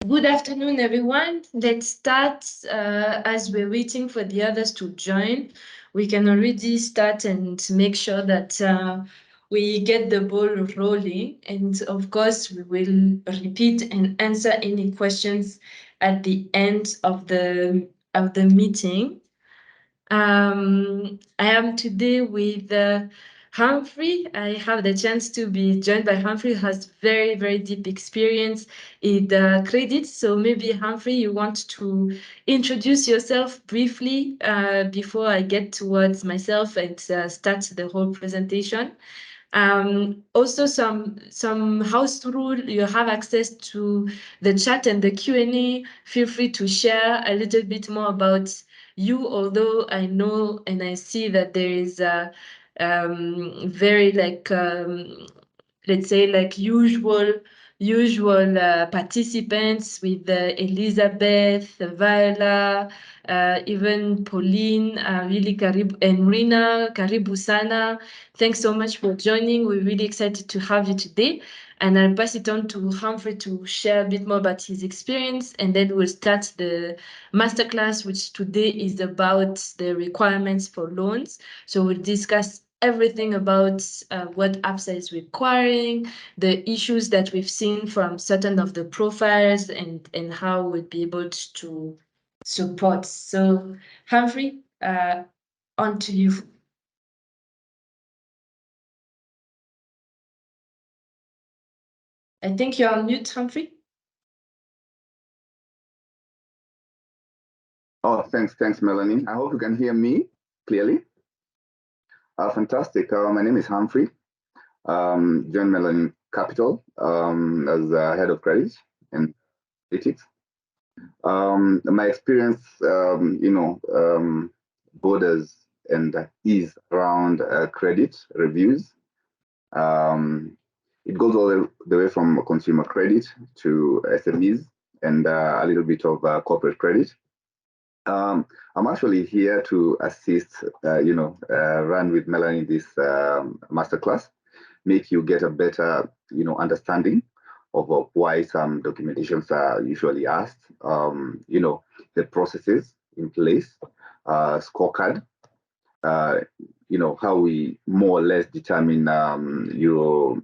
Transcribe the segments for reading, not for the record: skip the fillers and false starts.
Good afternoon, everyone. Let's start as we're waiting for the others to join. We can already start and make sure that we get the ball rolling. And of course, we will repeat and answer any questions at the end of the meeting. I am today with Humphrey. I have the chance to be joined by Humphrey, who has very, very deep experience in credit. So maybe Humphrey, you want to introduce yourself briefly before I get towards myself and start the whole presentation. Also, some house rule. You have access to the chat and the Q&A. Feel free to share a little bit more about you, although I know and I see that there is a very let's say like usual participants with Elizabeth, Viola, even Pauline, really karibu, and Rina, karibu sana. Thanks so much for joining. We're really excited to have you today. And I'll pass it on to Humphrey to share a bit more about his experience, and then we'll start the masterclass, which today is about the requirements for loans. So we'll discuss everything about what APSA is requiring, the issues that we've seen from certain of the profiles, and how we'll be able to support. So Humphrey, on to you. I think you're on mute, Humphrey. Oh, thanks, Melanie. I hope you can hear me clearly. Fantastic. My name is Humphrey. Joined Melanie Capital as head of credit and analytics. My experience, borders and is around credit reviews. It goes all the way from consumer credit to SMEs and a little bit of corporate credit. I'm actually here to assist, run with Melanie this masterclass, make you get a better, understanding of why some documentations are usually asked, the processes in place, scorecard, uh, how we more or less determine your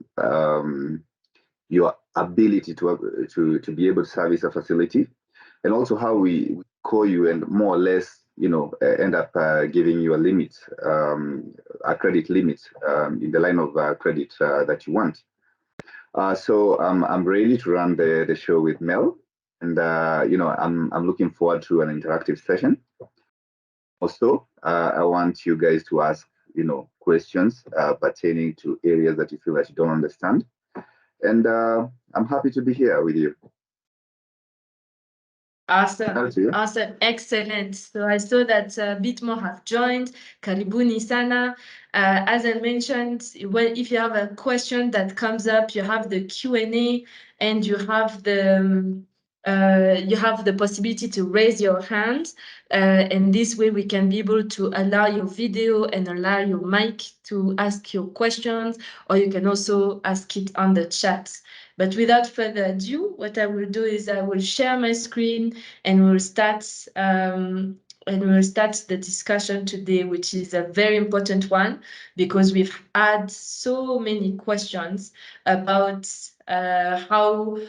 ability to be able to service a facility, and also how we call you and more or less end up giving you a limit, a credit limit in the line of credit that you want. So I'm ready to run the show with Mel, and I'm looking forward to an interactive session. Also, I want you guys to ask questions pertaining to areas that you feel that you don't understand, and I'm happy to be here with you. Awesome, excellent. So I saw that a bit more have joined. Karibuni sana. As I mentioned, if you have a question that comes up, you have the Q&A, and you have the possibility to raise your hand, and this way we can be able to allow your video and allow your mic to ask your questions, or you can also ask it on the chat. But without further ado, what I will do is I will share my screen, and we'll start the discussion today, which is a very important one because we've had so many questions about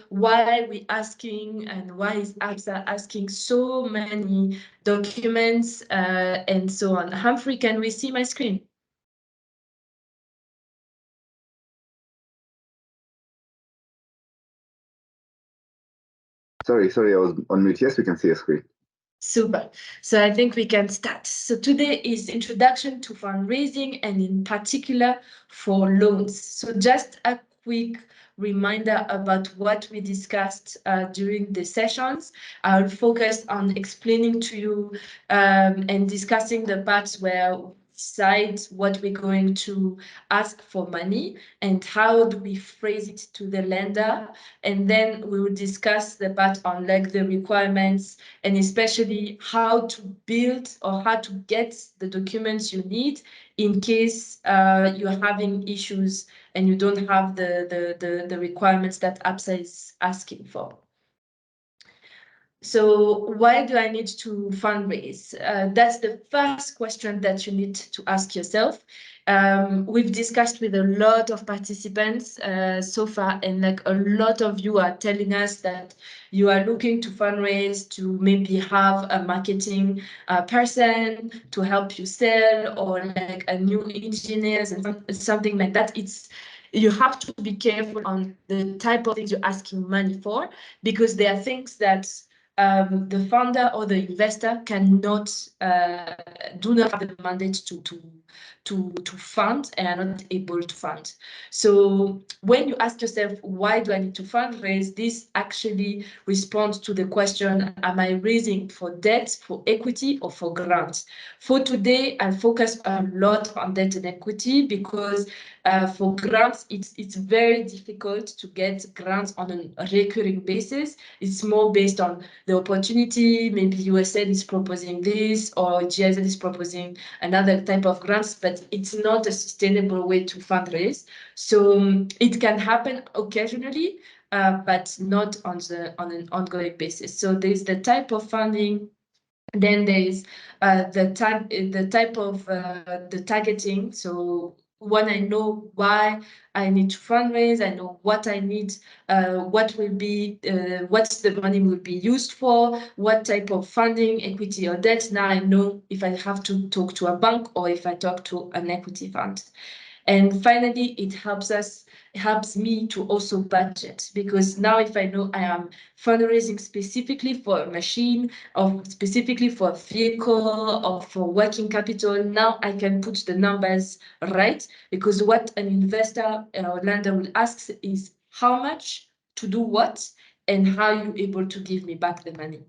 why we asking and why is APSA asking so many documents and so on. Humphrey, can we see my screen? Sorry, I was on mute. Yes, we can see a screen. Super. So I think we can start. So today is introduction to fundraising, and in particular for loans. So just a quick reminder about what we discussed during the sessions. I'll focus on explaining to you and discussing the parts where decide what we're going to ask for money and how do we phrase it to the lender, and then we will discuss the part on like the requirements and especially how to build or how to get the documents you need in case you're having issues and you don't have the requirements that APSA is asking for. So why do I need to fundraise? That's the first question that you need to ask yourself. We've discussed with a lot of participants so far, and like a lot of you are telling us that you are looking to fundraise to maybe have a marketing person to help you sell, or like a new engineers and something like that. You have to be careful on the type of things you're asking money for, because there are things that the founder or the investor cannot do not have the mandate to fund and are not able to fund. So when you ask yourself, why do I need to fundraise? This actually responds to the question, am I raising for debt, for equity, or for grants? For today, I focus a lot on debt and equity because for grants, it's very difficult to get grants on a recurring basis. It's more based on the opportunity. Maybe USAID is proposing this, or GIZ is proposing another type of grants, but it's not a sustainable way to fundraise. So it can happen occasionally, but not on an ongoing basis. So there's the type of funding. Then there is the type of the targeting. So when I know why I need to fundraise, I know what I need, what will be, what the money will be used for, what type of funding, equity or debt. Now I know if I have to talk to a bank or if I talk to an equity fund. And finally, helps me to also budget, because now if I know I am fundraising specifically for a machine or specifically for a vehicle or for working capital, now I can put the numbers right, because what an investor or lender will ask is how much to do what and how you able to give me back the money.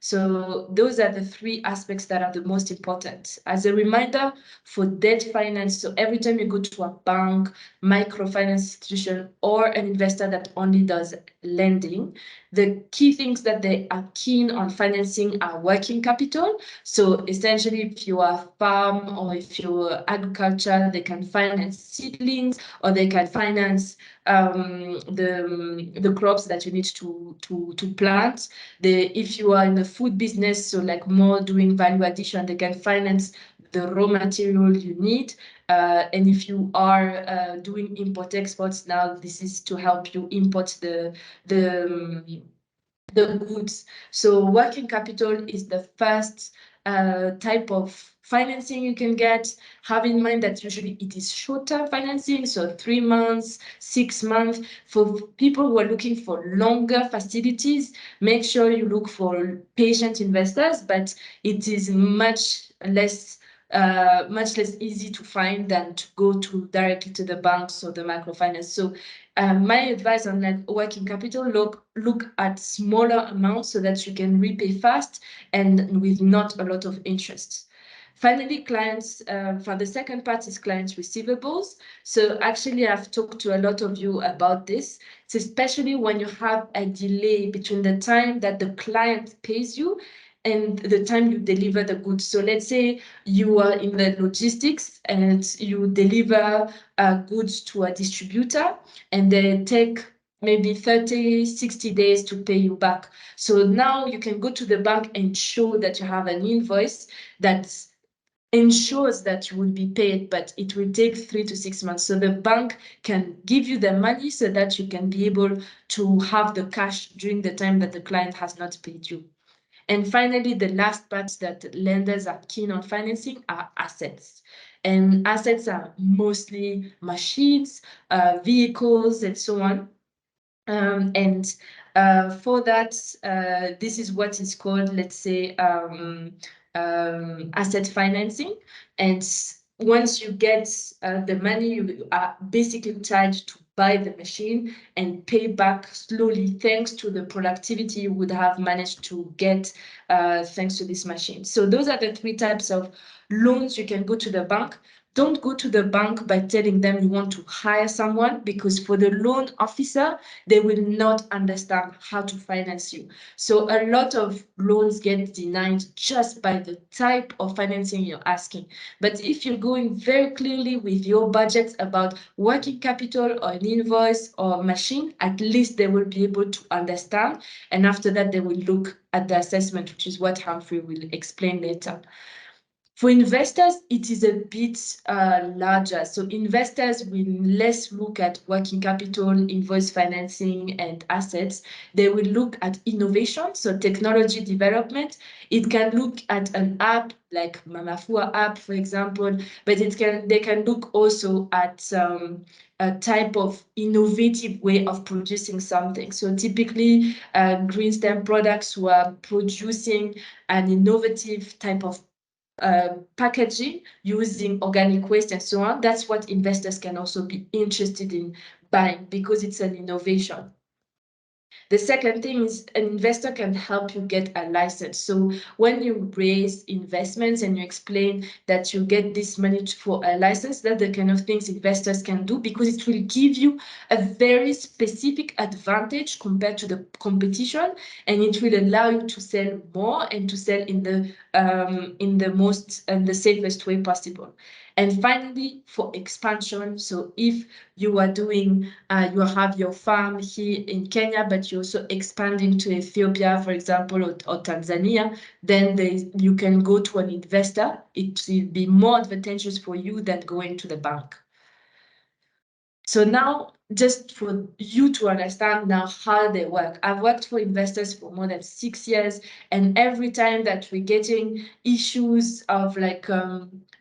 So those are the three aspects that are the most important. As a reminder, for debt finance, so every time you go to a bank, microfinance institution, or an investor that only does lending, the key things that they are keen on financing are working capital. So essentially, if you are farm or if you're agriculture, they can finance seedlings, or they can finance the crops that you need to plant. If you are in the food business, so like more doing value addition, they can finance the raw material you need. And if you are doing import exports, now this is to help you import the the goods. So working capital is the first type of financing you can get. Have in mind that usually it is short-term financing, so 3 months, 6 months. For people who are looking for longer facilities, make sure you look for patient investors, but it is much less easy to find than to go to directly to the banks or the microfinance. So my advice on net working capital, look at smaller amounts so that you can repay fast and with not a lot of interest. Finally, clients, for the second part is clients' receivables. So actually, I've talked to a lot of you about this. It's especially when you have a delay between the time that the client pays you and the time you deliver the goods. So let's say you are in the logistics and you deliver goods to a distributor, and they take maybe 30, 60 days to pay you back. So now you can go to the bank and show that you have an invoice that ensures that you will be paid, but it will take 3 to 6 months. So the bank can give you the money so that you can be able to have the cash during the time that the client has not paid you. And finally, the last part that lenders are keen on financing are assets. And assets are mostly machines, vehicles, and so on. And for that, this is what is called, let's say, asset financing. And once you get the money, you are basically charged to buy the machine and pay back slowly, thanks to the productivity you would have managed to get thanks to this machine. So those are the three types of loans you can go to the bank. don't go to the bank by telling them you want to hire someone, because for the loan officer, they will not understand how to finance you. So a lot of loans get denied just by the type of financing you're asking. But if you're going very clearly with your budget about working capital or an invoice or machine, at least they will be able to understand. And after that, they will look at the assessment, which is what Humphrey will explain later. For investors, it is a bit larger. So investors will less look at working capital, invoice financing, and assets. They will look at innovation, so technology development. It can look at an app like Mamafua app, for example, but they can look also at a type of innovative way of producing something. So typically, green stem products who are producing an innovative type of packaging using organic waste and so on. That's what investors can also be interested in buying, because it's an innovation. The second thing is an investor can help you get a license. So when you raise investments and you explain that you get this money for a license, that's the kind of things investors can do, because it will give you a very specific advantage compared to the competition, and it will allow you to sell more and to sell in the most and the safest way possible. And finally, for expansion, so if you are doing, you have your farm here in Kenya, but you're also expanding to Ethiopia, for example, or Tanzania, then you can go to an investor. It will be more advantageous for you than going to the bank. So now, just for you to understand now how they work, I've worked for investors for more than 6 years, and every time that we're getting issues of like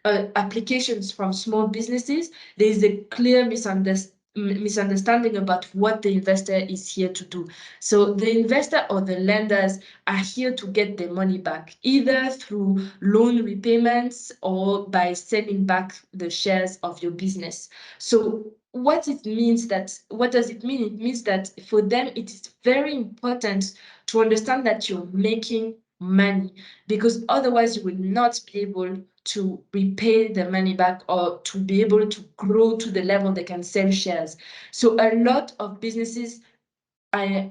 applications from small businesses, there is a clear misunderstanding about what the investor is here to do. So the investor or the lenders are here to get their money back, either through loan repayments or by selling back the shares of your business. So what does it mean? It means that for them, it is very important to understand that you're making money, because otherwise you will not be able to repay the money back or to be able to grow to the level they can sell shares. So a lot of businesses are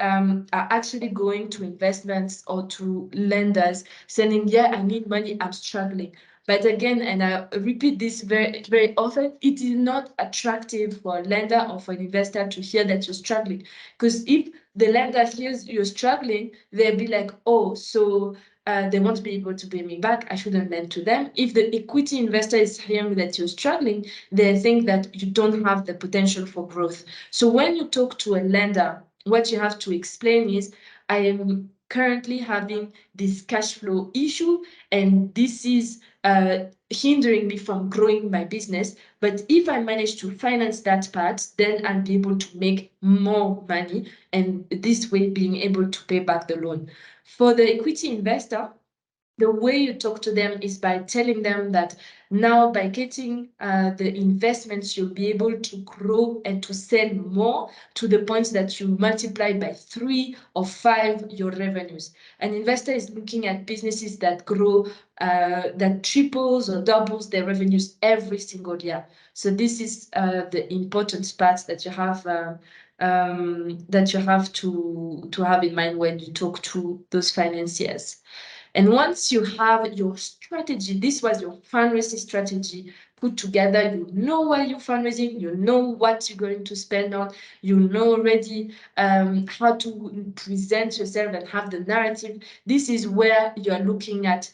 actually going to investments or to lenders saying, yeah, I need money, I'm struggling. But again, and I repeat this very, very often, it is not attractive for a lender or for an investor to hear that you're struggling. Because if the lender hears you're struggling, they'll be like, oh, so they won't be able to pay me back, I shouldn't lend to them. If the equity investor is hearing that you're struggling, they think that you don't have the potential for growth. So when you talk to a lender, what you have to explain is, I am currently having this cash flow issue, and this is hindering me from growing my business. But if I manage to finance that part, then I'll be able to make more money, and this way being able to pay back the loan. For the equity investor, the way you talk to them is by telling them that now, by getting the investments, you'll be able to grow and to sell more, to the point that you multiply by 3 or 5 your revenues. An investor is looking at businesses that grow, that triples or doubles their revenues every single year. So this is the important part that you have to have in mind when you talk to those financiers. And once you have your strategy, this was your fundraising strategy put together, you know why you're fundraising, you know what you're going to spend on, you know already how to present yourself and have the narrative. This is where you're looking at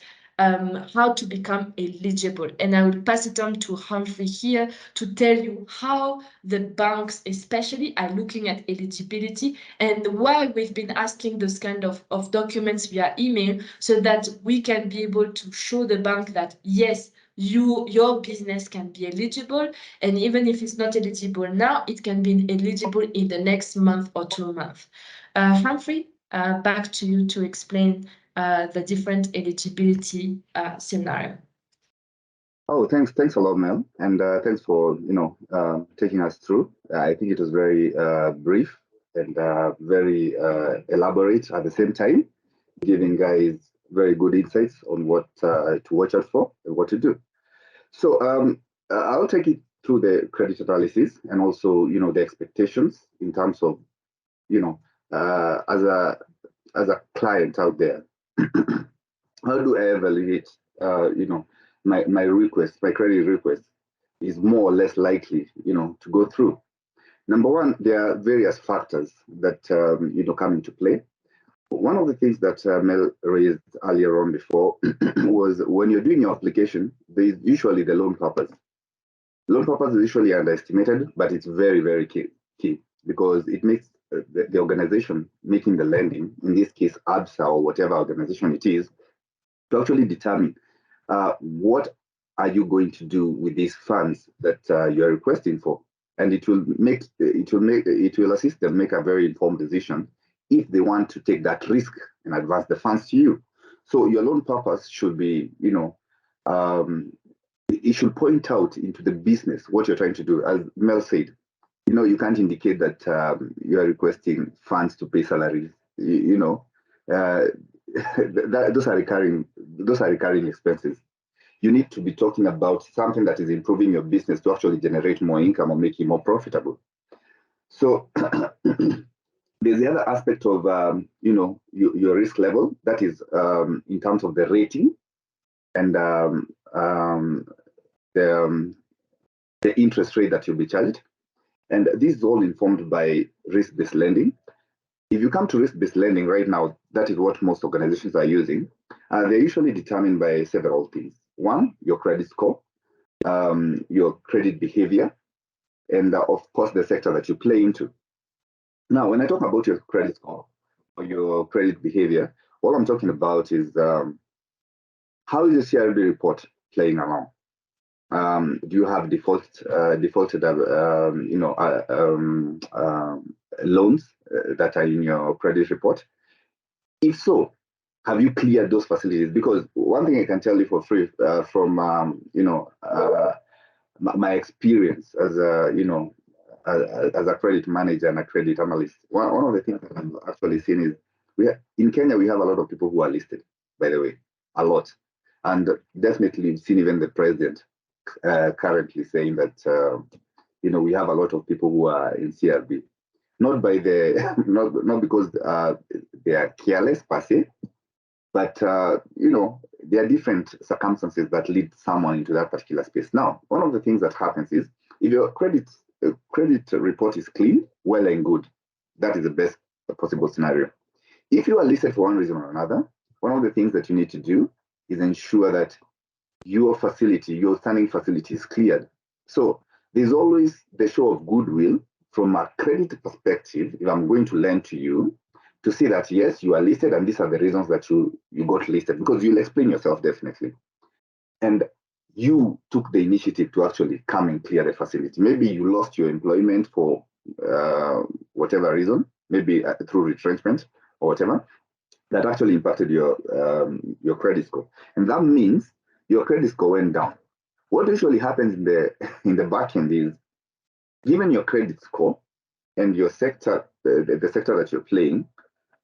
how to become eligible. And I will pass it on to Humphrey here to tell you how the banks especially are looking at eligibility, and why we've been asking those kind of documents via email, so that we can be able to show the bank that yes, your business can be eligible, and even if it's not eligible now, it can be eligible in the next month or 2 months. Humphrey, back to you to explain the different eligibility scenario. Oh, thanks a lot, Mel, and thanks for taking us through. I think it was very brief and very elaborate at the same time, giving guys very good insights on what to watch out for and what to do. So I'll take it through the credit analysis and also, the expectations in terms of, you know, as a client out there. How do I evaluate, my request, my credit request is more or less likely, to go through? Number one, there are various factors that, come into play. One of the things that Mel raised earlier on before was when you're doing your application, there is usually the loan purpose. Loan purpose is usually underestimated, but it's very, very key because it makes the organization making the lending, in this case, ABSA or whatever organization it is, to actually determine what are you going to do with these funds that you are requesting for, and it will assist them make a very informed decision if they want to take that risk and advance the funds to you. So your loan purpose should be, it should point out into the business what you're trying to do. As Mel said, you can't indicate that you are requesting funds to pay salaries. Uh, those are recurring expenses. You need to be talking about something that is improving your business to actually generate more income or make it more profitable. So there's the other aspect of your risk level, that is in terms of the rating and the, the interest rate that you'll be charged. And this is all informed by risk-based lending. If you come to risk-based lending right now, that is what most organizations are using. They're usually determined by several things. One, your credit score, your credit behavior, and of course, the sector that you play into. Now, when I talk about your credit score or your credit behavior, all I'm talking about is how is the CRB report playing along? Do you have defaulted loans that are in your credit report? If so, have you cleared those facilities? Because one thing I can tell you for free from my experience as a credit manager and a credit analyst, one of the things that I've actually seen is in Kenya we have a lot of people who are listed, by the way, a lot, and definitely we've seen even the president currently saying that we have a lot of people who are in CRB, not by the not because they are careless per se, but there are different circumstances that lead someone into that particular space. Now, one of the things that happens is if your credit report is clean, well and good, that is the best possible scenario. If you are listed for one reason or another, one of the things that you need to do is ensure that your facility, your standing facility is cleared. So there's always the show of goodwill from a credit perspective. If I'm going to lend to you, to see that yes, you are listed and these are the reasons that you got listed, because you'll explain yourself definitely. And you took the initiative to actually come and clear the facility. Maybe you lost your employment for whatever reason, maybe through retrenchment or whatever, that actually impacted your credit score. And that means your credit score went down. What usually happens in the back end is, given your credit score and your sector, the sector that you're playing,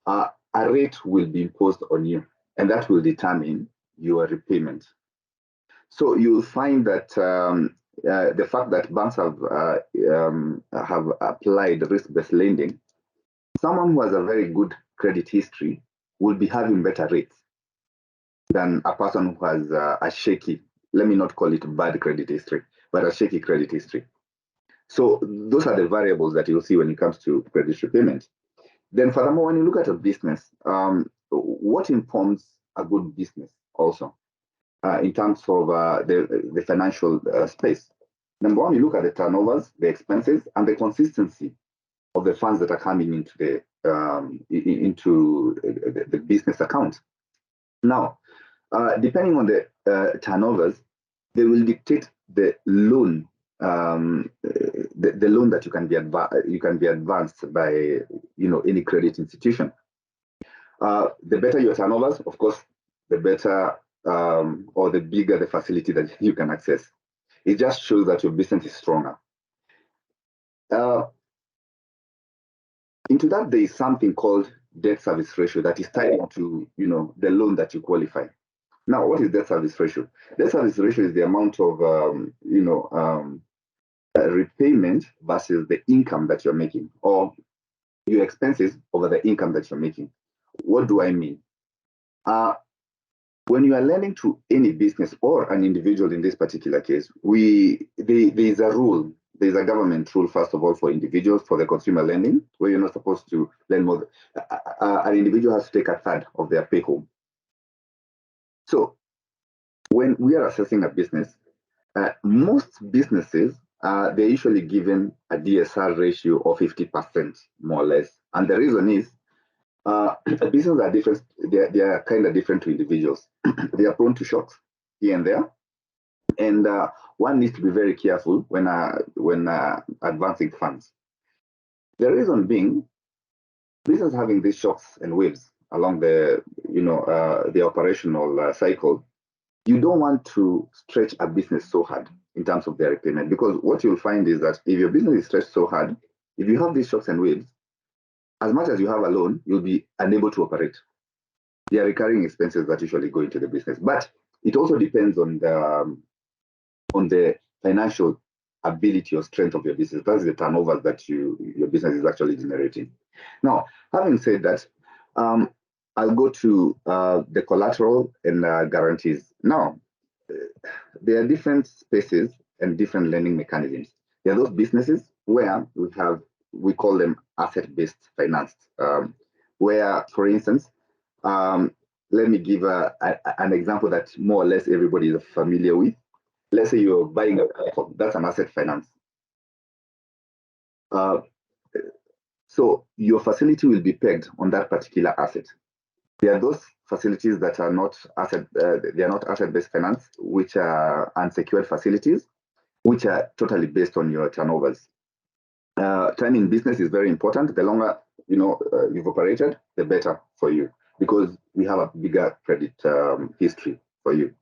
a rate will be imposed on you, and that will determine your repayment. So you'll find that the fact that banks have applied risk-based lending, someone who has a very good credit history will be having better rates than a person who has a shaky, let me not call it bad credit history, but a shaky credit history. So those are the variables that you'll see when it comes to credit repayment. Then furthermore, when you look at a business, what informs a good business also in terms of the financial space? Number one, you look at the turnovers, the expenses, and the consistency of the funds that are coming into the business account. Now, depending on the turnovers, they will dictate the loan, the loan that you can be advanced by any credit institution. The better your turnovers, of course, the better or the bigger the facility that you can access. It just shows that your business is stronger. Into that, there is something called debt service ratio that is tied into the loan that you qualify. Now, what is debt service ratio? Debt service ratio is the amount of repayment versus the income that you're making, or your expenses over the income that you're making. What do I mean? When you are lending to any business or an individual in this particular case, there's a rule. There's a government rule, first of all, for individuals for the consumer lending, where you're not supposed to lend more. An individual has to take a third of their pay home. So when we are assessing a business, most businesses, they're usually given a DSR ratio of 50%, more or less. And the reason is businesses are different. They are kind of different to individuals. They are prone to shocks here and there. And one needs to be very careful when advancing funds. The reason being, business having these shocks and waves along the operational cycle, you don't want to stretch a business so hard in terms of their repayment, because what you'll find is that if your business is stretched so hard, if you have these shocks and waves, as much as you have a loan, you'll be unable to operate. There are recurring expenses that usually go into the business, but it also depends on the financial ability or strength of your business. That's the turnover that your business is actually generating. Now, having said that, I'll go to the collateral and guarantees. Now, there are different spaces and different lending mechanisms. There are those businesses where we call them asset-based finance, where, for instance, let me give an example that more or less everybody is familiar with. Let's say you're buying a vehicle, that's an asset finance. Uh, so your facility will be pegged on that particular asset. There are those facilities that are not they are not asset-based finance, which are unsecured facilities, which are totally based on your turnovers. Time in business is very important. The longer you've operated, the better for you, because we have a bigger credit history for you.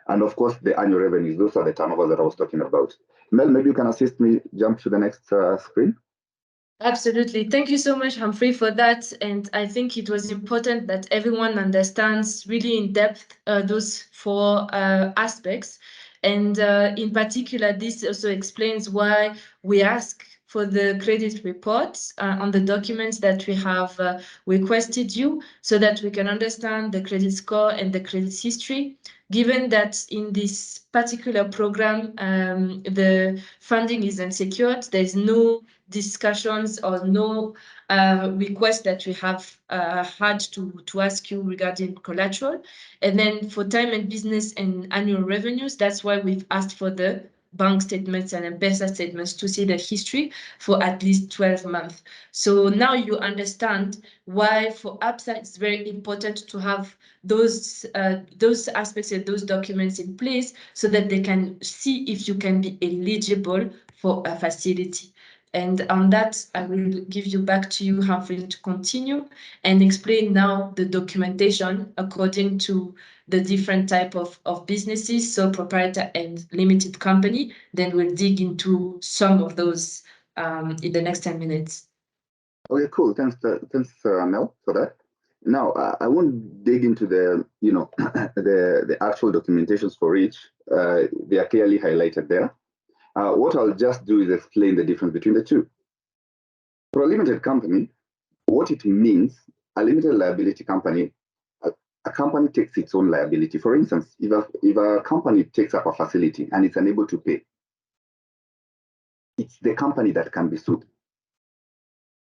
And of course, the annual revenues, those are the turnovers that I was talking about. Mel, maybe you can assist me jump to the next screen. Absolutely. Thank you so much, Humphrey, for that. And I think it was important that everyone understands really in depth those four aspects. And in particular, this also explains why we ask for the credit reports on the documents that we have requested you, so that we can understand the credit score and the credit history. Given that in this particular program, the funding is unsecured, there's no discussions or no request that we have had to ask you regarding collateral. And then for time and business and annual revenues, that's why we've asked for the bank statements and M-Pesa statements to see the history for at least 12 months. So now you understand why for APSA it's very important to have those aspects and those documents in place, so that they can see if you can be eligible for a facility. And on that, I will give you back to you, Humphrey, to continue and explain now the documentation according to the different type of businesses, so proprietor and limited company. Then we'll dig into some of those in the next 10 minutes. Okay, cool. Thanks, Mel, for that. Now, I won't dig into the actual documentations for each. They are clearly highlighted there. What I'll just do is explain the difference between the two. For a limited company, what it means, a limited liability company, a company takes its own liability. For instance, if a company takes up a facility and it's unable to pay, it's the company that can be sued.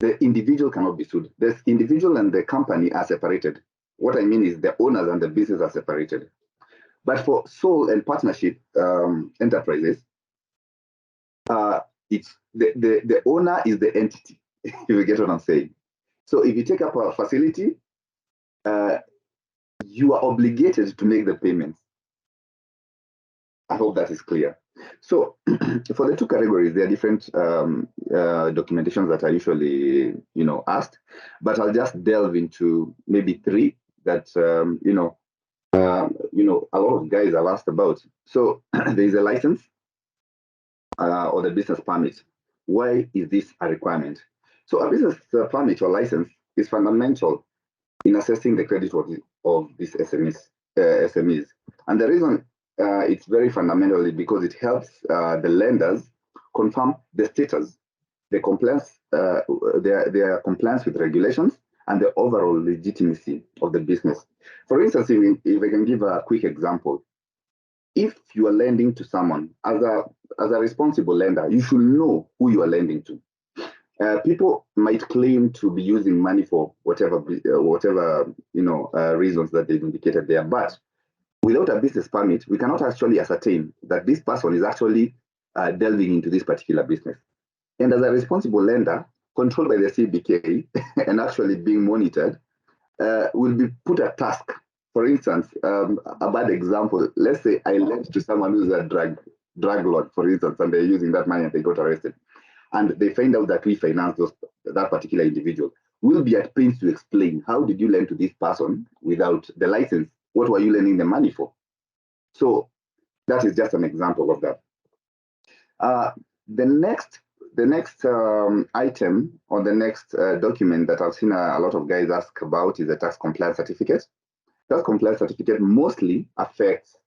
The individual cannot be sued. The individual and the company are separated. What I mean is the owners and the business are separated. But for sole and partnership enterprises, it's the owner is the entity, if you get what I'm saying. So if you take up a facility, you are obligated to make the payments. I hope that is clear. So for the two categories, there are different documentations that are usually, asked, but I'll just delve into maybe three that, a lot of guys have asked about. So there is a license or the business permit. Why is this a requirement? So a business permit or license is fundamental in assessing the credit of these SMEs. SMEs. And the reason it's very fundamental is because it helps the lenders confirm the status, the compliance, their compliance with regulations, and the overall legitimacy of the business. For instance, if I can give a quick example, if you are lending to someone as a responsible lender, you should know who you are lending to. People might claim to be using money for whatever reasons that they've indicated there, but without a business permit, we cannot actually ascertain that this person is actually delving into this particular business. And as a responsible lender, controlled by the CBK and actually being monitored, will be put a task. For instance, a bad example, let's say I lent to someone who's a drug lord, for instance, and they're using that money and they got arrested. And they find out that we financed that particular individual. We'll be at pains to explain, how did you lend to this person without the license? What were you lending the money for? So that is just an example of that. The next item or the next document that I've seen a lot of guys ask about is a tax compliance certificate. Tax compliance certificate mostly affects,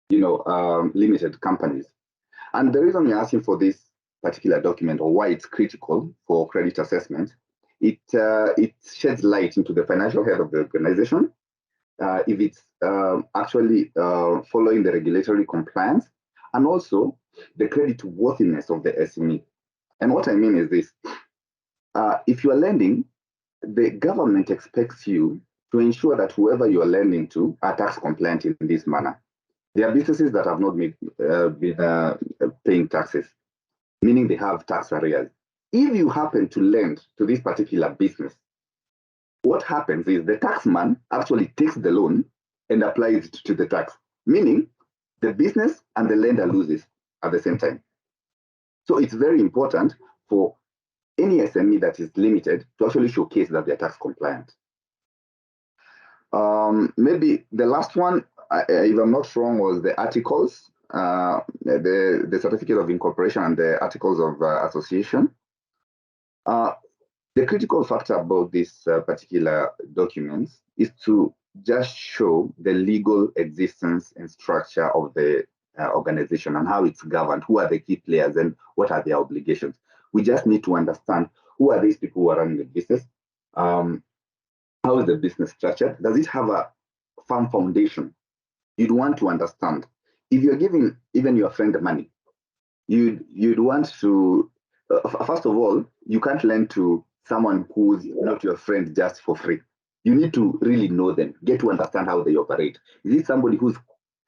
limited companies. And the reason we're asking for this particular document, or why it's critical for credit assessment, it sheds light into the financial health of the organization, if it's actually following the regulatory compliance, and also the credit worthiness of the SME. And what I mean is this: if you are lending, the government expects you to ensure that whoever you are lending to are tax compliant in this manner. There are businesses that have not been paying taxes, meaning they have tax arrears. If you happen to lend to this particular business, what happens is the taxman actually takes the loan and applies it to the tax, meaning the business and the lender loses at the same time. So it's very important for any SME that is limited to actually showcase that they're tax compliant. Maybe the last one, if I'm not wrong, was the articles, the certificate of incorporation and the articles of association. The critical factor about this particular documents is to just show the legal existence and structure of the organization and how it's governed, who are the key players and what are their obligations. We just need to understand who are these people who are running the business, how is the business structured, does it have a firm foundation? You'd want to understand. If you're giving even your friend money, you'd want to, first of all, you can't lend to someone who's not your friend just for free. You need to really know them, get to understand how they operate. Is it somebody who's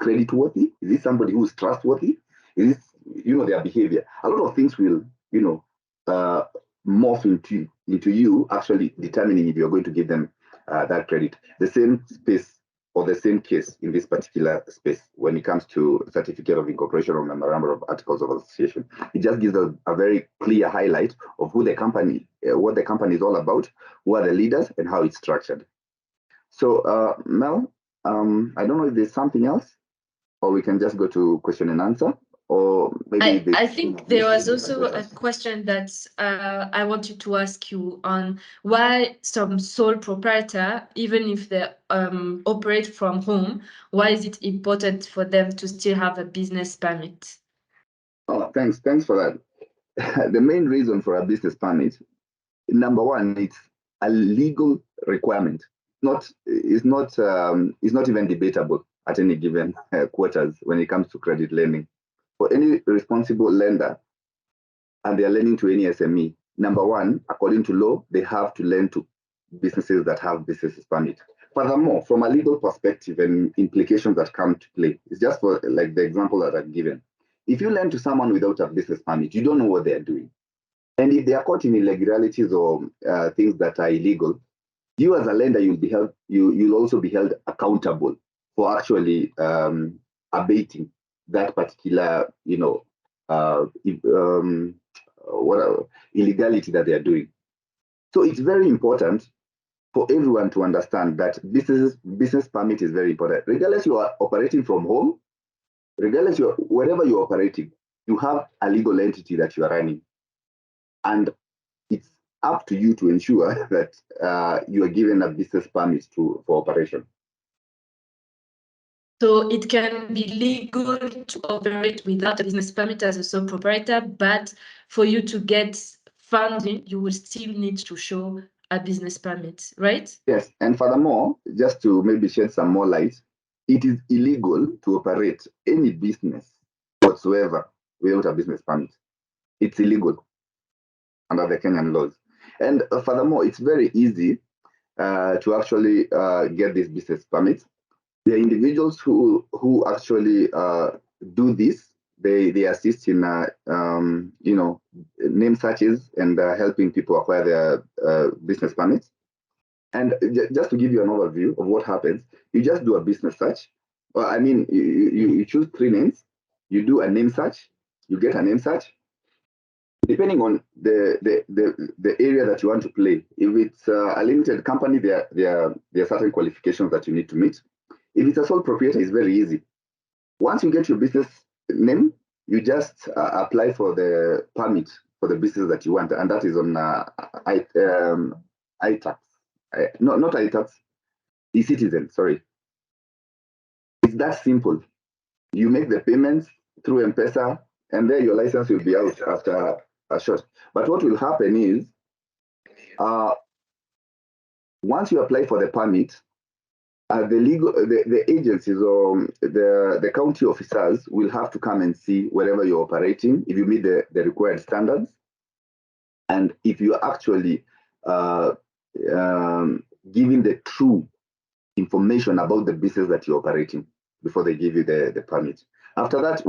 credit worthy? Is it somebody who's trustworthy? Is it, their behavior? A lot of things will, morph into you actually determining if you're going to give them that credit. The same space or the same case in this particular space when it comes to certificate of incorporation or memorandum of articles of association. It just gives us a very clear highlight of who the company, what the company is all about, who are the leaders, and how it's structured. So, Mel, I don't know if there's something else, or we can just go to question and answer, or maybe I think there was also a question that I wanted to ask you on why some sole proprietor, even if they operate from home, why is it important for them to still have a business permit? Oh, thanks for that. The main reason for a business permit, number one, it's a legal requirement. It's not even debatable at any given quarters when it comes to credit lending. For any responsible lender, and they are lending to any SME, number one, according to law, they have to lend to businesses that have business permit. Furthermore, from a legal perspective and implications that come to play, it's just for like the example that I've given. If you lend to someone without a business permit, you don't know what they're doing. And if they are caught in irregularities or things that are illegal, you as a lender, you'll also be held accountable for actually abating that particular, illegality that they are doing. So it's very important for everyone to understand that business permit is very important. Regardless you are operating from home, regardless wherever you're operating, you have a legal entity that you are running. And it's up to you to ensure that you are given a business permit for operation. So it can be legal to operate without a business permit as a sole proprietor, but for you to get funding, you will still need to show a business permit, right? Yes, and furthermore, just to maybe shed some more light, it is illegal to operate any business whatsoever without a business permit. It's illegal under the Kenyan laws. And furthermore, it's very easy to actually get this business permit. There are individuals who actually do this. They assist in name searches and helping people acquire their business permits. And just to give you an overview of what happens, you just do a business search. Well, I mean, you choose three names, you do a name search, you get a name search, depending on the area that you want to play. If it's a limited company, there are certain qualifications that you need to meet. If it's a sole proprietor, it's very easy. Once you get your business name, you just apply for the permit for the business that you want, and that is on iTax. No, not iTax, e-Citizen, sorry. It's that simple. You make the payments through M-Pesa, and then your license will be out after a short. But what will happen is, once you apply for the permit, the agencies or the county officers will have to come and see wherever you're operating, if you meet the required standards, and if you're actually giving the true information about the business that you're operating before they give you the permit. After that,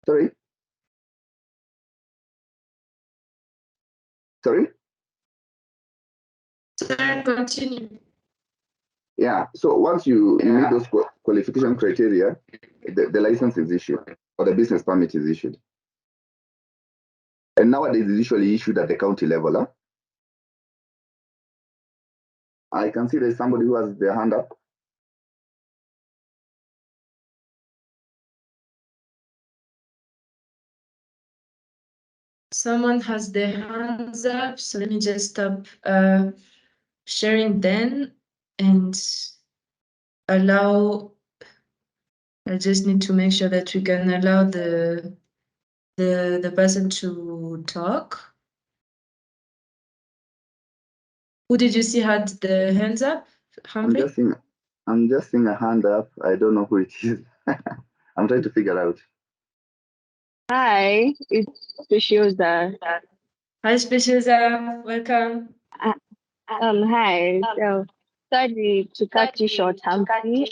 sorry, sorry. Sorry, continue. Yeah. So once you meet those qualification criteria, the license is issued or the business permit is issued. And nowadays it's usually issued at the county level. Huh? I can see there's somebody who has their hand up. Someone has their hands up, so let me just stop sharing then and allow. I just need to make sure that we can allow the person to talk. Who did you see had the hands up? Humphrey? I'm just seeing a hand up. I don't know who it is. I'm trying to figure out. Hi, it's Speciosa. Hi, Speciosa. Welcome. Hi. So, sorry to cut you short, Humphrey.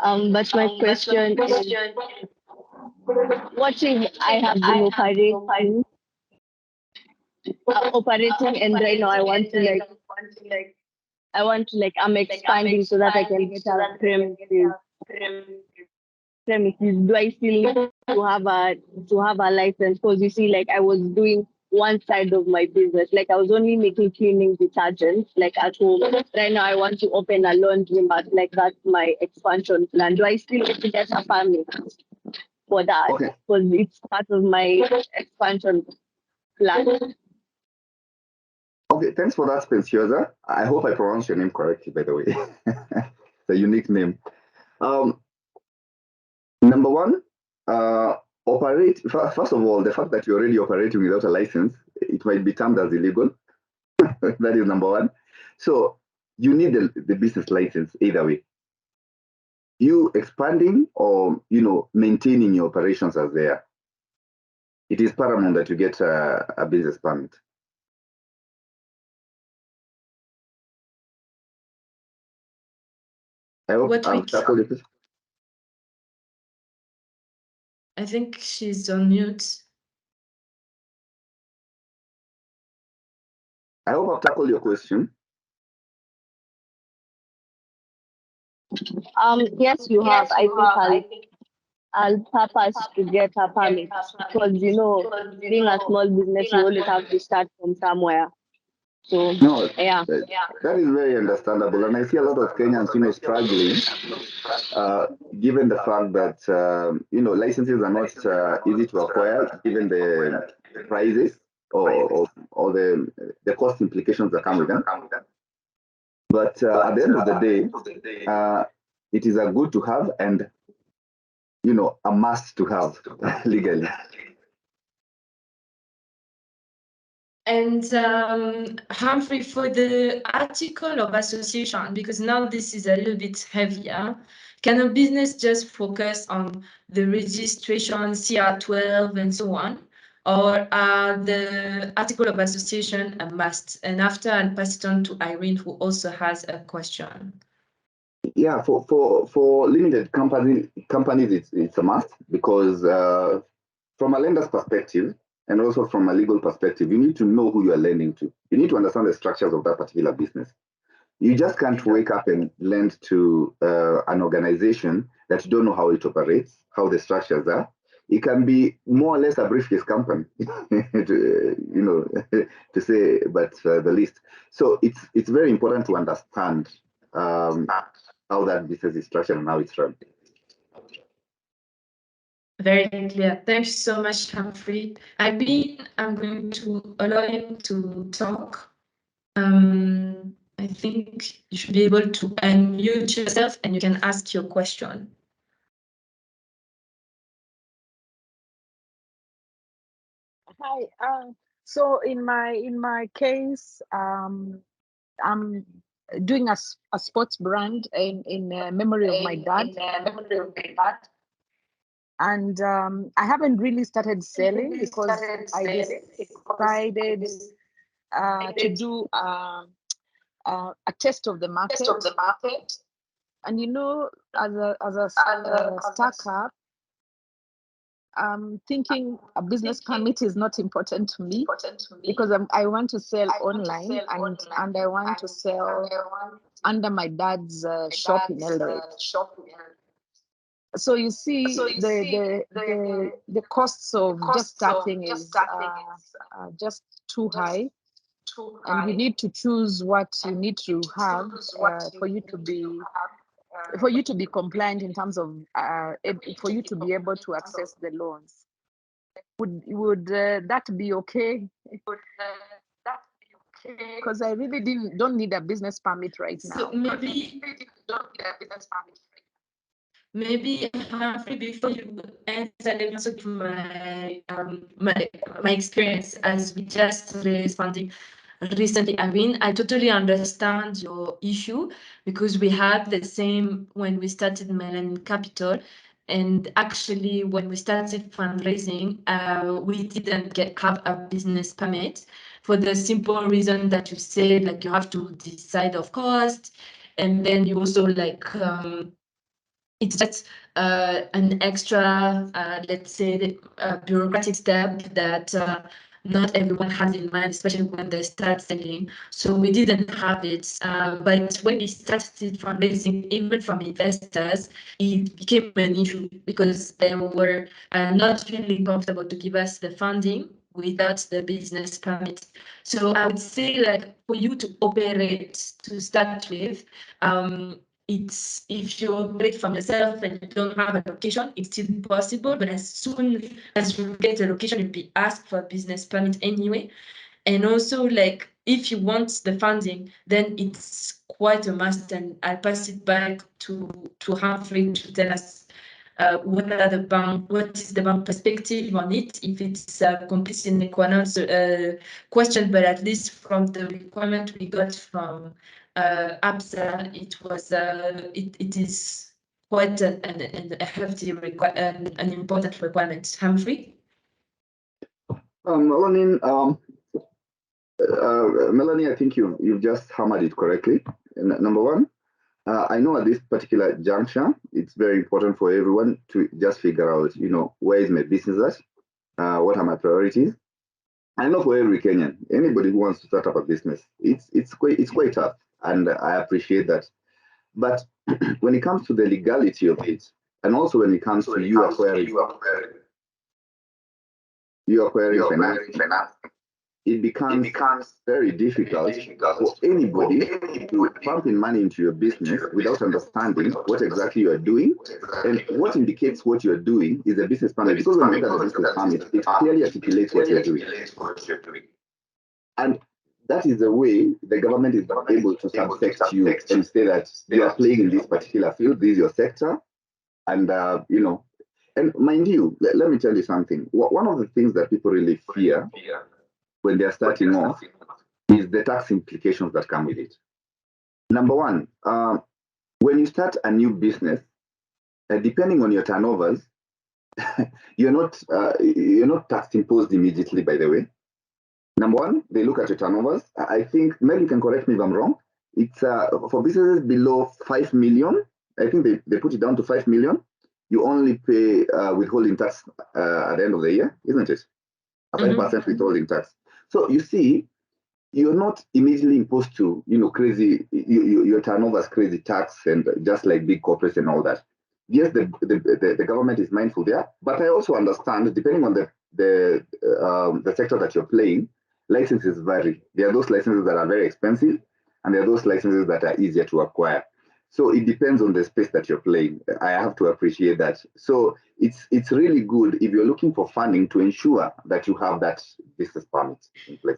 But my question is, what if I have been operating, and right now I'm expanding so that I can get a premises. Do I still need to have a license? Because you see, like I was doing one side of my business, like I was only making cleaning detergents, like at home. Right now, I want to open a laundry, but like that's my expansion plan. Do I still need to get a permit for that? Okay. Because it's part of my expansion plan. Okay, thanks for that, Speciosa. I hope I pronounced your name correctly, by the way. It's a unique name. Number one, first of all, the fact that you're already operating without a license, it might be termed as illegal. That is number one. So you need the business license either way. You expanding or maintaining your operations as they are. It is paramount that you get a business permit. I hope I've tackled it. I think she's on mute. I hope I've tackled your question. Yes, you have. I think I'll purpose to get a permit because being a small business, you always have to start from somewhere. So No, yeah, that is very understandable, and I see a lot of Kenyans, struggling, given the fact that licenses are not easy to acquire, given the prices or the cost implications that come with them. But at the end of the day, it is a good to have and a must to have legally. And Humphrey, for the article of association, because now this is a little bit heavier, can a business just focus on the registration, CR12, and so on? Or are the article of association a must? And after, I'll pass it on to Irene, who also has a question. Yeah, for limited companies, it's a must because from a lender's perspective and also from a legal perspective, you need to know who you are lending to. You need to understand the structures of that particular business. You just can't wake up and lend to an organization that you don't know how it operates, how the structures are. It can be more or less a briefcase company, to say, but the least. So it's very important to understand how that business is structured and how it's run. Very clear. Thanks so much, Humphrey. I'm going to allow him to talk. I think you should be able to unmute yourself and you can ask your question. Hi. So in my case, I'm doing a sports brand in memory of my dad. And I haven't really started selling because I decided to do a test of the market. And as a startup, I'm thinking a business permit is not important to me because I want to sell online and I want to sell under my dad's shop in Eldoret. So you see, the costs of just starting is just too high, and you need to choose what you need to have for you to be compliant in terms of for you to be able to access the loans. Would that be okay? Because I really don't need a business permit right now. So maybe Humphrey, before you answer, let me also give my experience as we just raised funding recently. I mean, I totally understand your issue because we had the same when we started Melanin Capital. And actually, when we started fundraising, we didn't have a business permit for the simple reason that you said, like you have to decide of cost, and then you also it's just an extra, let's say, bureaucratic step that not everyone has in mind, especially when they start selling. So we didn't have it. But when we started fundraising, even from investors, it became an issue because they were not feeling comfortable to give us the funding without the business permit. So I would say, like, for you to operate to start with, it's if you operate from yourself and you don't have a location, it's still possible. But as soon as you get a location, you'll be asked for a business permit anyway. And also, like, if you want the funding, then it's quite a must. And I'll pass it back to Humphrey to tell us what is the bank perspective on it, if it's a complete sine qua non question, but at least from the requirement we got from ABSA, it is quite a hefty an important requirement. Humphrey? Melanie, I think you've just hammered it correctly. Number one, I know at this particular juncture, it's very important for everyone to just figure out, where is my business at? What are my priorities? I know for every Kenyan, anybody who wants to start up a business, it's quite tough, and I appreciate that. But when it comes to the legality of it, and also when it comes to you acquiring finance, it becomes very difficult for anybody to pump in money into your business without understanding what exactly you are doing and what indicates what you are doing is a business permit. Because when you look at the business permit, it clearly articulates what you're doing. And that is the way the government is able to subsect you and say that you are playing in this particular field, this is your sector, and and mind you, let me tell you something. One of the things that people really fear when they're starting off is the tax implications that come with it. Number one, when you start a new business, depending on your turnovers, you're not tax imposed immediately. By the way, number one, they look at your turnovers. I think, Mel, you can correct me if I'm wrong. It's for businesses below 5 million. I think they put it down to 5 million. You only pay withholding tax at the end of the year, isn't it? A 5% withholding tax. So you see, you're not immediately imposed to, crazy, your turnover's crazy tax, and just like big corporates and all that. Yes, the government is mindful there, but I also understand, depending on the sector that you're playing, licenses vary. There are those licenses that are very expensive, and there are those licenses that are easier to acquire. So it depends on the space that you're playing. I have to appreciate that. So it's really good if you're looking for funding to ensure that you have that business permit in place.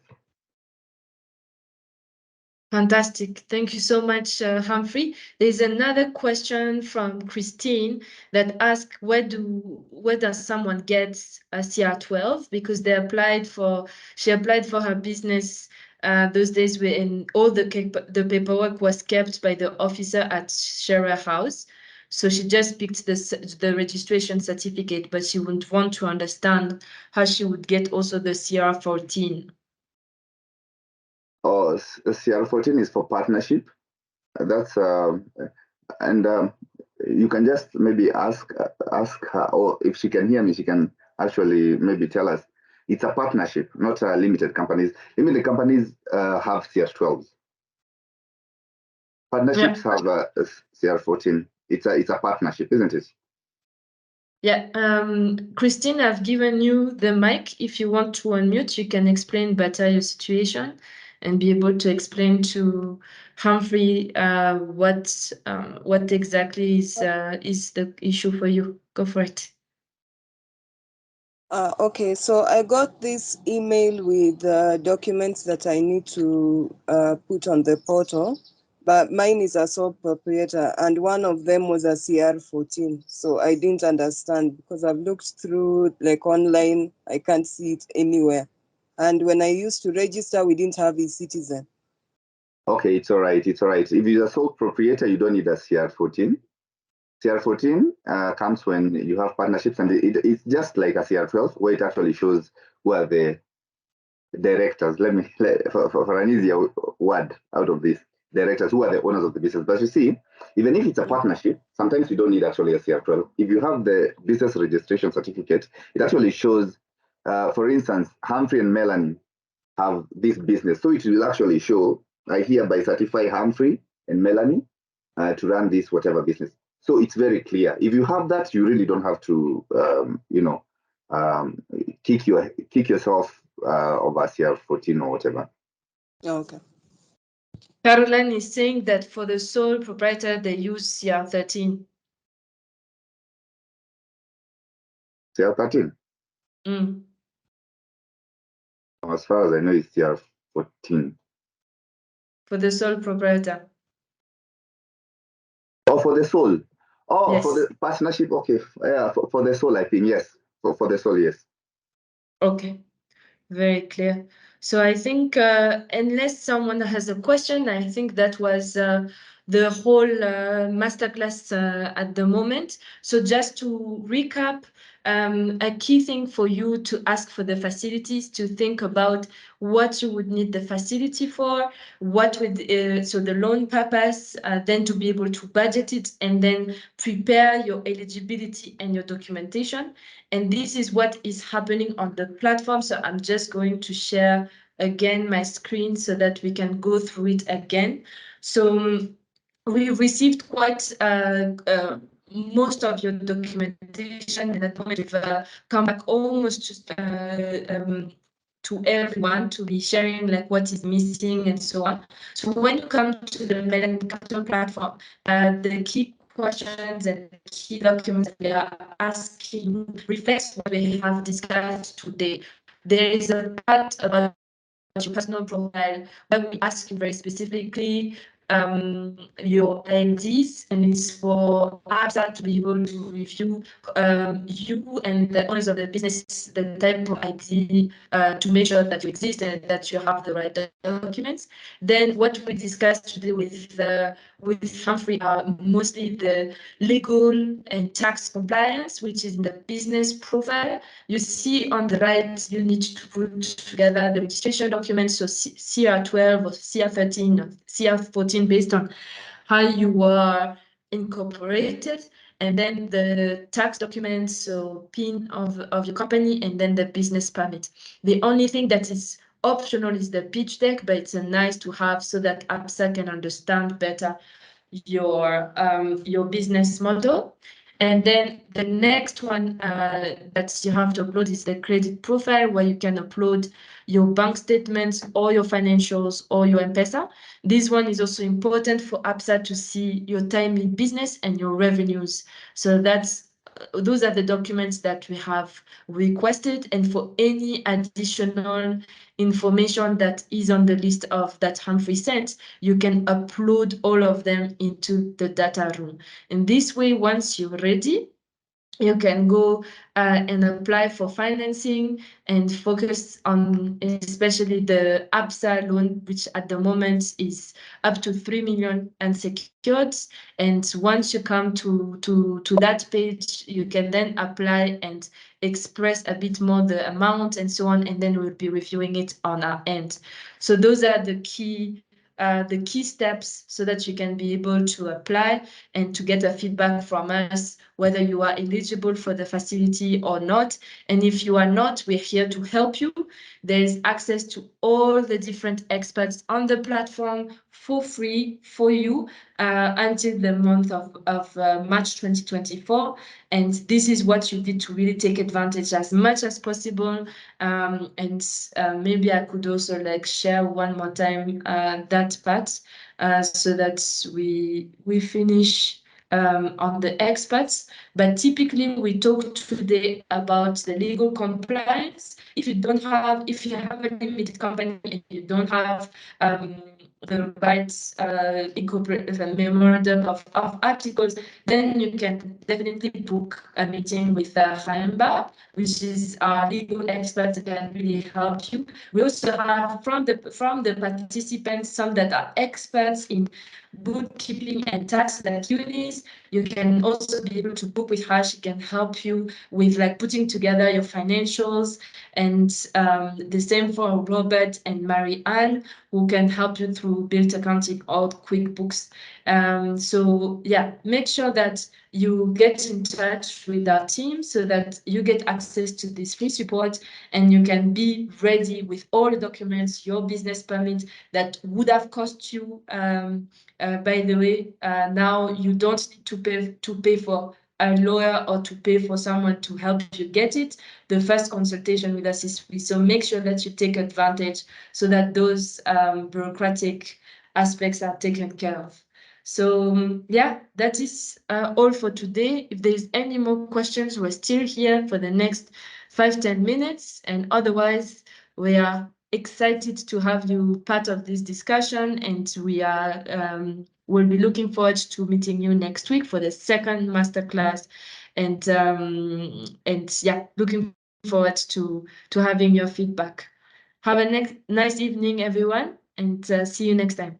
Fantastic. Thank you so much, Humphrey. There's another question from Christine that asks, where does someone get a CR12? Because she applied for her business those days when all the paperwork was kept by the officer at Sharer House. So she just picked the registration certificate, but she would want to understand how she would get also the CR14. Oh, CR14 is for partnership. That's and you can just maybe ask her, or if she can hear me, she can actually maybe tell us. It's a partnership, not limited companies. Limited companies have CR12s. Partnerships have CR14. It's a partnership, isn't it? Yeah, Christine, I've given you the mic. If you want to unmute, you can explain better your situation and be able to explain to Humphrey what exactly is the issue for you. Go for it. Okay, so I got this email with documents that I need to put on the portal, but mine is a sole proprietor, and one of them was a CR14. So I didn't understand because I've looked through like online, I can't see it anywhere. And when I used to register, we didn't have eCitizen. Okay, it's all right. It's all right. If you're a sole proprietor, you don't need a CR14. CR14 comes when you have partnerships, and it's just like a CR12, where it actually shows who are the directors. For an easier word out of this, directors, who are the owners of the business. But you see, even if it's a partnership, sometimes you don't need actually a CR12. If you have the business registration certificate, it actually shows, for instance, Humphrey and Melanie have this business. So it will actually show, I hereby certify Humphrey and Melanie to run this whatever business. So it's very clear. If you have that, you really don't have to, kick yourself over CR14 or whatever. Okay. Caroline is saying that for the sole proprietor, they use CR13. CR13? As far as I know, it's CR14. For the sole proprietor. Oh, for the sole. Oh, yes. For the partnership, okay. Yeah, for the sole, I think, yes. For the sole, yes. Okay, very clear. So I think unless someone has a question, I think that was the whole masterclass at the moment. So just to recap, a key thing for you to ask for the facilities, to think about what you would need the facility for, what would so the loan purpose, then to be able to budget it, and then prepare your eligibility and your documentation. And this is what is happening on the platform. So I'm just going to share again my screen so that we can go through it again. So we received quite most of your documentation, and at the moment we've come back almost to everyone to be sharing like what is missing and so on. So when you come to the Melon Capital platform, the key questions and key documents that we are asking reflects what we have discussed today. There is a part about your personal profile, where we ask you very specifically your IDs, and it's for ABSA to be able to review you and the owners of the business, the type of ID, to make sure that you exist and that you have the right documents. Then what we discussed today with Humphrey are mostly the legal and tax compliance, which is in the business profile. You see on the right, you need to put together the registration documents, so CR12 or CR13 or CR14, based on how you are incorporated, and then the tax documents, so PIN of your company, and then the business permit. The only thing that is optional is the pitch deck, but it's a nice to have so that ABSA can understand better your business model. And then the next one that you have to upload is the credit profile, where you can upload your bank statements or your financials or your M-Pesa. This one is also important for ABSA to see your timely business and your revenues. So those are the documents that we have requested, and for any additional information that is on the list of that Humphrey sent, you can upload all of them into the data room. In this way, once you're ready, you can go and apply for financing and focus on especially the ABSA loan, which at the moment is up to 3 million unsecured. And once you come to that page, you can then apply and express a bit more the amount and so on, and then we'll be reviewing it on our end. So those are the key steps so that you can be able to apply and to get a feedback from us whether you are eligible for the facility or not. And if you are not, we're here to help you. There is access to all the different experts on the platform for free for you until the month of March 2024. And this is what you need to really take advantage as much as possible. And maybe I could also share one more time that part so that we finish on the experts. But typically we talk today about the legal compliance. If you have a limited company and you don't have the right incorporate memorandum of articles, then you can definitely book a meeting with Haemba, which is our legal expert that can really help you. We also have from the participants some that are experts in bookkeeping and tax like Eunice. You can also be able to book with her. She can help you with putting together your financials, and the same for Robert and Mary Ann, who can help you through Built Accounting or QuickBooks. So yeah, make sure that you get in touch with our team so that you get access to this free support and you can be ready with all the documents, your business permit that would have cost you. By the way, now you don't need to pay for a lawyer or to pay for someone to help you get it. The first consultation with us is free. So make sure that you take advantage so that those bureaucratic aspects are taken care of. So yeah, that is all for today. If there's any more questions, we're still here for the next 5-10 minutes, and otherwise we are excited to have you part of this discussion, and we'll be looking forward to meeting you next week for the second masterclass, and yeah, looking forward to having your feedback. Have a nice evening, everyone, and see you next time.